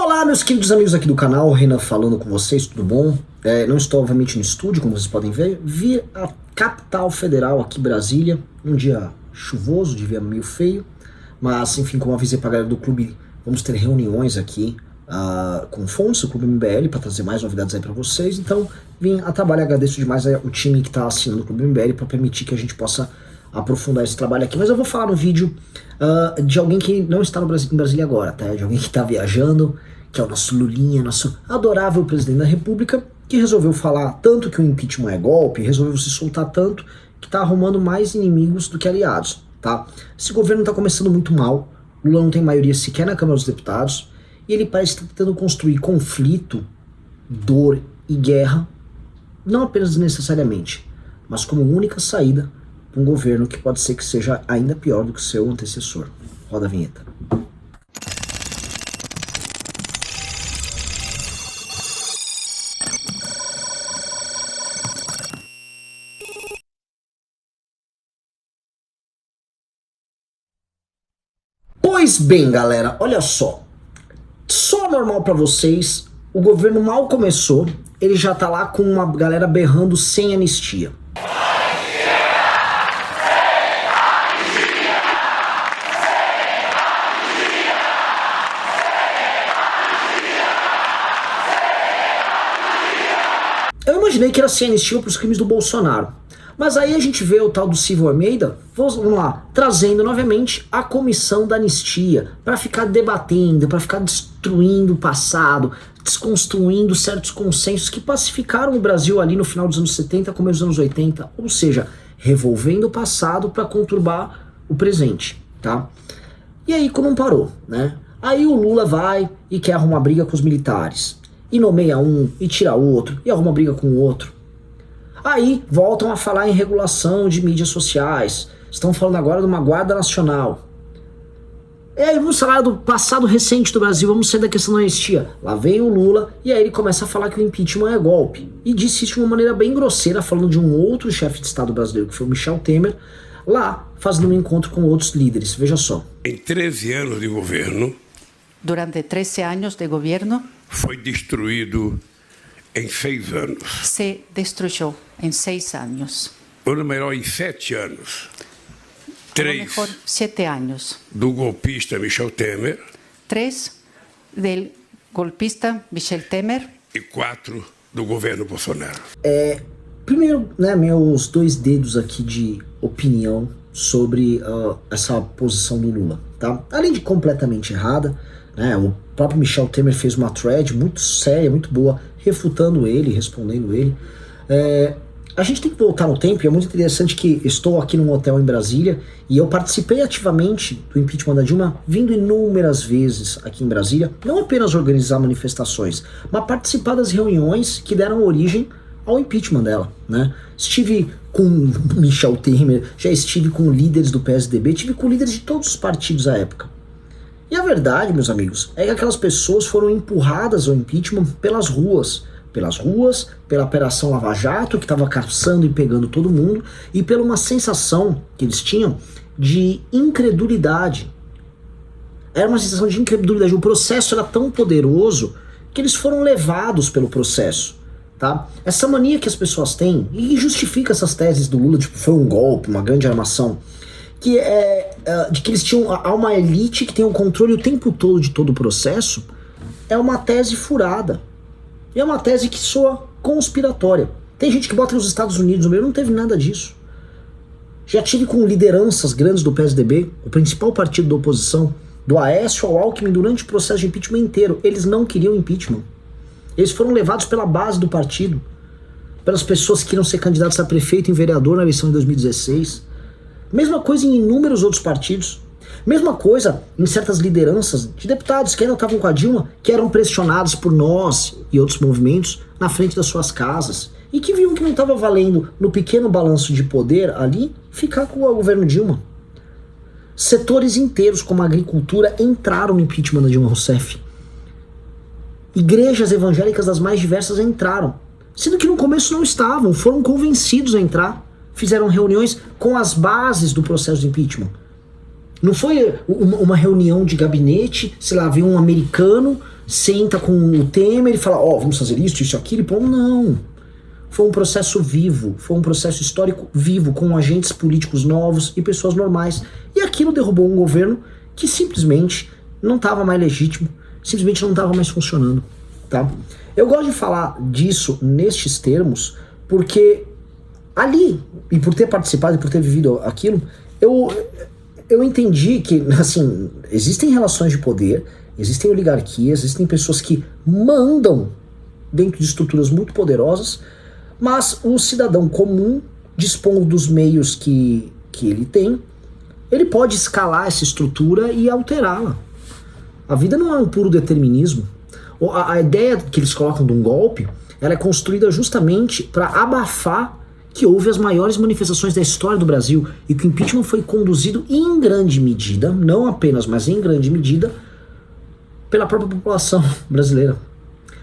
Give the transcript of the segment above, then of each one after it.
Olá, meus queridos amigos aqui do canal, Renan falando com vocês, tudo bom? Não estou, obviamente, no estúdio, como vocês podem ver. Vi a capital federal aqui, Brasília, um dia chuvoso, dia meio feio. Mas, enfim, como avisei pra galera do clube, vamos ter reuniões aqui com fontes do Clube MBL para trazer mais novidades aí pra vocês. Então, vim a trabalho e agradeço demais o time que tá assinando o Clube MBL para permitir que a gente possa aprofundar esse trabalho aqui. Mas eu vou falar no vídeo de alguém que não está no Brasil, em Brasília agora, tá? De alguém que tá viajando, que é o nosso Lulinha, nosso adorável presidente da República, que resolveu falar tanto que o impeachment é golpe, resolveu se soltar tanto, que tá arrumando mais inimigos do que aliados, tá? Esse governo tá começando muito mal, Lula não tem maioria sequer na Câmara dos Deputados, e ele parece estar tentando construir conflito, dor e guerra, não apenas desnecessariamente, mas como única saída para um governo que pode ser que seja ainda pior do que seu antecessor. Roda a vinheta. Pois bem, galera, olha só normal pra vocês, o governo mal começou, ele já tá lá com uma galera berrando sem anistia. Eu imaginei que era sem anistia pros crimes do Bolsonaro. Mas aí a gente vê o tal do Silvio Almeida, vamos lá, trazendo novamente a comissão da anistia, para ficar debatendo, para ficar destruindo o passado, desconstruindo certos consensos que pacificaram o Brasil ali no final dos anos 70, começo dos anos 80, ou seja, revolvendo o passado para conturbar o presente, tá? E aí não parou, né? Aí o Lula vai e quer arrumar briga com os militares, e nomeia um, e tira outro, e arruma briga com o outro. Aí voltam a falar em regulação de mídias sociais. Estão falando agora de uma Guarda Nacional. E aí vamos falar do passado recente do Brasil, vamos sair da questão da anistia. Lá vem o Lula e aí ele começa a falar que o impeachment é golpe. E disse isso de uma maneira bem grosseira, falando de um outro chefe de Estado brasileiro, que foi o Michel Temer, lá fazendo um encontro com outros líderes. Veja só. Em 13 anos de governo... Durante 13 anos de governo... Foi destruído em 6 anos. Se destruiu em 6 anos. Ou melhor, em 7 anos. 3 7 anos. Do golpista Michel Temer. 3 do golpista Michel Temer. E 4 do governo Bolsonaro. Primeiro, né, meus 2 dedos aqui de opinião sobre essa posição do Lula, tá? Além de completamente errada, né, o próprio Michel Temer fez uma thread muito séria, muito boa, refutando ele, respondendo ele. A gente tem que voltar no tempo, e é muito interessante que estou aqui num hotel em Brasília, e eu participei ativamente do impeachment da Dilma, vindo inúmeras vezes aqui em Brasília, não apenas organizar manifestações, mas participar das reuniões que deram origem ao impeachment dela, né? Estive com Michel Temer, já estive com líderes do PSDB, estive com líderes de todos os partidos à época. E a verdade, meus amigos, é que aquelas pessoas foram empurradas ao impeachment pelas ruas, pela Operação Lava Jato, que estava caçando e pegando todo mundo, e pela uma sensação que eles tinham de incredulidade. Era uma sensação de incredulidade, o processo era tão poderoso que eles foram levados pelo processo, tá? Essa mania que as pessoas têm, e justifica essas teses do Lula, tipo, foi um golpe, uma grande armação, que de que eles tinham uma elite que tem o controle o tempo todo de todo o processo, é uma tese furada. E é uma tese que soa conspiratória. Tem gente que bota nos Estados Unidos no meio, não teve nada disso. Já tive com lideranças grandes do PSDB, o principal partido da oposição, do Aécio ao Alckmin durante o processo de impeachment inteiro. Eles não queriam impeachment. Eles foram levados pela base do partido, pelas pessoas que queriam ser candidatos a prefeito e vereador na eleição de 2016. Mesma coisa em inúmeros outros partidos. Mesma coisa em certas lideranças de deputados que ainda estavam com a Dilma, que eram pressionados por nós e outros movimentos na frente das suas casas. E que viam que não estava valendo, no pequeno balanço de poder ali, ficar com o governo Dilma. Setores inteiros, como a agricultura, entraram no impeachment da Dilma Rousseff. Igrejas evangélicas das mais diversas entraram. Sendo que no começo não estavam, foram convencidos a entrar. Fizeram reuniões com as bases do processo de impeachment. Não foi uma reunião de gabinete, sei lá, vem um americano, senta com o Temer e fala, vamos fazer isso, aquilo, e pô, não. Foi um processo vivo, foi um processo histórico vivo, com agentes políticos novos e pessoas normais. E aquilo derrubou um governo que simplesmente não estava mais legítimo, simplesmente não estava mais funcionando, tá? Eu gosto de falar disso nestes termos, porque ali, e por ter participado e por ter vivido aquilo, eu entendi que, assim, existem relações de poder, existem oligarquias, existem pessoas que mandam dentro de estruturas muito poderosas, mas o cidadão comum, dispondo dos meios que ele tem, ele pode escalar essa estrutura e alterá-la. A vida não é um puro determinismo. A ideia que eles colocam de um golpe, ela é construída justamente para abafar que houve as maiores manifestações da história do Brasil e que o impeachment foi conduzido em grande medida, não apenas, mas em grande medida, pela própria população brasileira.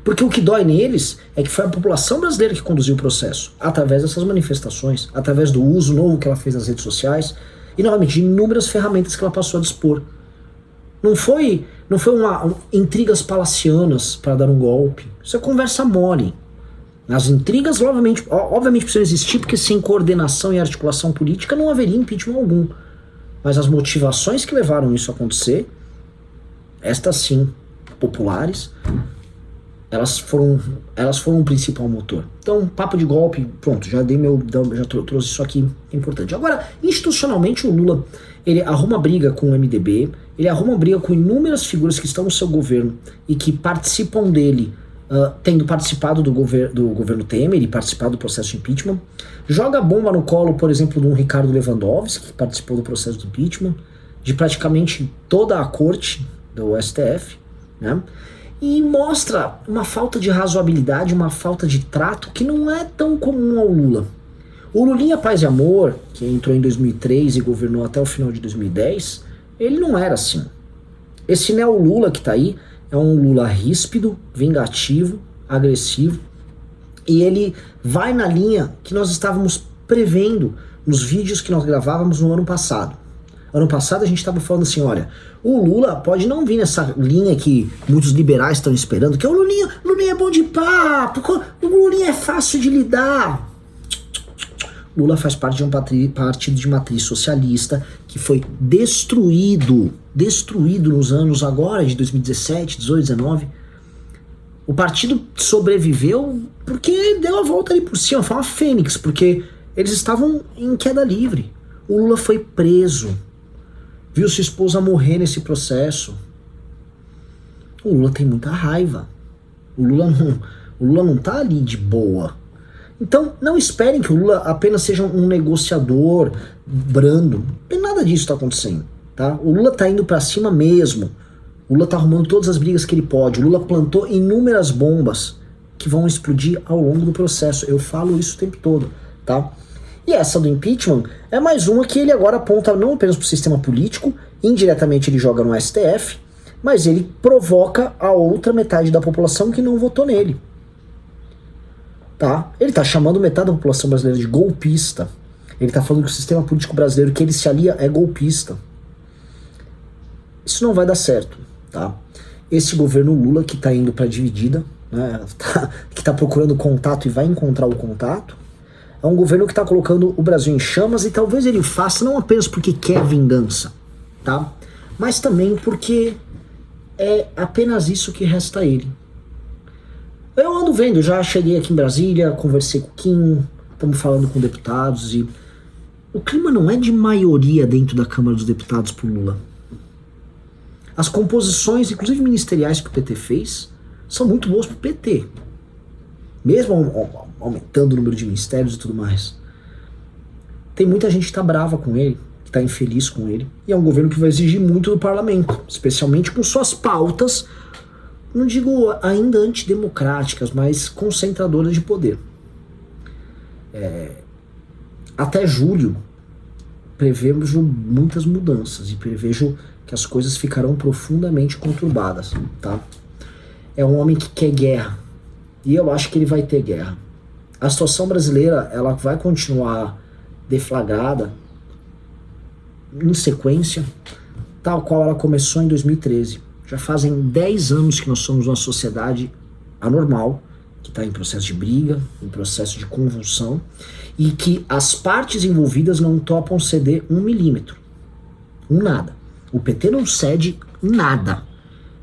Porque o que dói neles é que foi a população brasileira que conduziu o processo, através dessas manifestações, através do uso novo que ela fez das redes sociais e, novamente, de inúmeras ferramentas que ela passou a dispor. Não foi intrigas palacianas para dar um golpe. Isso é conversa mole. As intrigas, obviamente precisam existir, porque sem coordenação e articulação política não haveria impeachment algum. Mas as motivações que levaram isso a acontecer, estas sim, populares, elas foram o principal motor. Então, papo de golpe, pronto, já trouxe isso aqui, é importante. Agora, institucionalmente, o Lula, ele arruma briga com o MDB, ele arruma briga com inúmeras figuras que estão no seu governo e que participam dele, tendo participado do governo Temer e participado do processo de impeachment. Joga bomba no colo, por exemplo, de um Ricardo Lewandowski, que participou do processo de impeachment, de praticamente toda a corte do STF, né? E mostra uma falta de razoabilidade, uma falta de trato que não é tão comum ao Lula. O Lulinha Paz e Amor, que entrou em 2003 e governou até o final de 2010, ele não era assim. Esse neo-Lula que tá aí é um Lula ríspido, vingativo, agressivo, e ele vai na linha que nós estávamos prevendo nos vídeos que nós gravávamos no ano passado. Ano passado a gente estava falando assim, olha, o Lula pode não vir nessa linha que muitos liberais estão esperando, que é o Lulinha é bom de papo, o Lulinha é fácil de lidar. Lula faz parte de um partido de matriz socialista que foi destruído nos anos agora de 2017, 18, 19. O partido sobreviveu porque deu a volta ali por cima, foi uma fênix, porque eles estavam em queda livre. O Lula foi preso, viu sua esposa morrer nesse processo. O Lula tem muita raiva. O Lula não tá ali de boa. Então, não esperem que o Lula apenas seja um negociador brando. Não tem nada disso tá acontecendo, tá? O Lula tá indo pra cima mesmo. O Lula tá arrumando todas as brigas que ele pode. O Lula plantou inúmeras bombas que vão explodir ao longo do processo. Eu falo isso o tempo todo, tá? E essa do impeachment é mais uma que ele agora aponta não apenas pro sistema político, indiretamente ele joga no STF, mas ele provoca a outra metade da população que não votou nele. Tá? Ele tá chamando metade da população brasileira de golpista. Ele tá falando que o sistema político brasileiro que ele se alia é golpista. Isso não vai dar certo, tá? Esse governo Lula que tá indo pra dividida, né, que tá procurando contato e vai encontrar o contato, é um governo que tá colocando o Brasil em chamas, e talvez ele o faça não apenas porque quer vingança, tá? Mas também porque é apenas isso que resta a ele. Eu ando vendo, já cheguei aqui em Brasília, conversei com o Kim, estamos falando com deputados, e o clima não é de maioria dentro da Câmara dos Deputados pro Lula. As composições, inclusive ministeriais, que o PT fez, são muito boas pro PT. Mesmo aumentando o número de ministérios e tudo mais. Tem muita gente que tá brava com ele, que tá infeliz com ele, e é um governo que vai exigir muito do parlamento, especialmente com suas pautas, não digo ainda antidemocráticas, mas concentradoras de poder. Até julho, prevejo muitas mudanças e prevejo que as coisas ficarão profundamente conturbadas, tá? É um homem que quer guerra, e eu acho que ele vai ter guerra. A situação brasileira, ela vai continuar deflagrada em sequência, tal qual ela começou em 2013. Já fazem 10 anos que nós somos uma sociedade anormal, que está em processo de briga, em processo de convulsão, e que as partes envolvidas não topam ceder 1 milímetro. Nada. O PT não cede nada.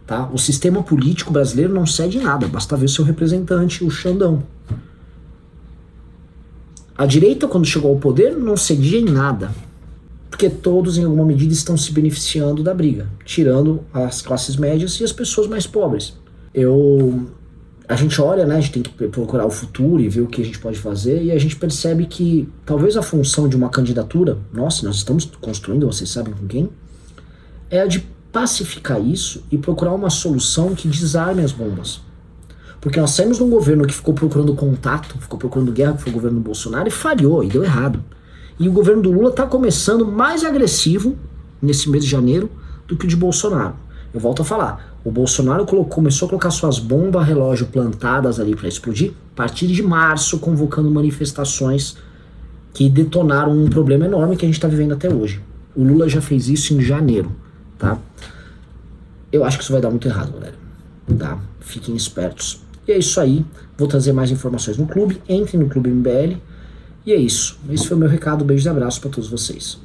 Tá? O sistema político brasileiro não cede nada. Basta ver seu representante, o Xandão. A direita, quando chegou ao poder, não cedia em nada. Porque todos, em alguma medida, estão se beneficiando da briga, tirando as classes médias e as pessoas mais pobres. A gente olha, né, a gente tem que procurar o futuro e ver o que a gente pode fazer, e a gente percebe que talvez a função de uma candidatura, nossa, nós estamos construindo, vocês sabem com quem, é a de pacificar isso e procurar uma solução que desarme as bombas. Porque nós saímos de um governo que ficou procurando contato, ficou procurando guerra, que foi o governo do Bolsonaro, e falhou, e deu errado. E o governo do Lula está começando mais agressivo nesse mês de janeiro do que o de Bolsonaro. Eu volto a falar, o Bolsonaro começou a colocar suas bombas relógio plantadas ali para explodir a partir de março, convocando manifestações que detonaram um problema enorme que a gente está vivendo até hoje. O Lula já fez isso em janeiro, tá? Eu acho que isso vai dar muito errado, galera. Tá? Fiquem espertos. E é isso aí. Vou trazer mais informações no clube. Entrem no Clube MBL. E é isso. Esse foi o meu recado. Beijo e abraço para todos vocês.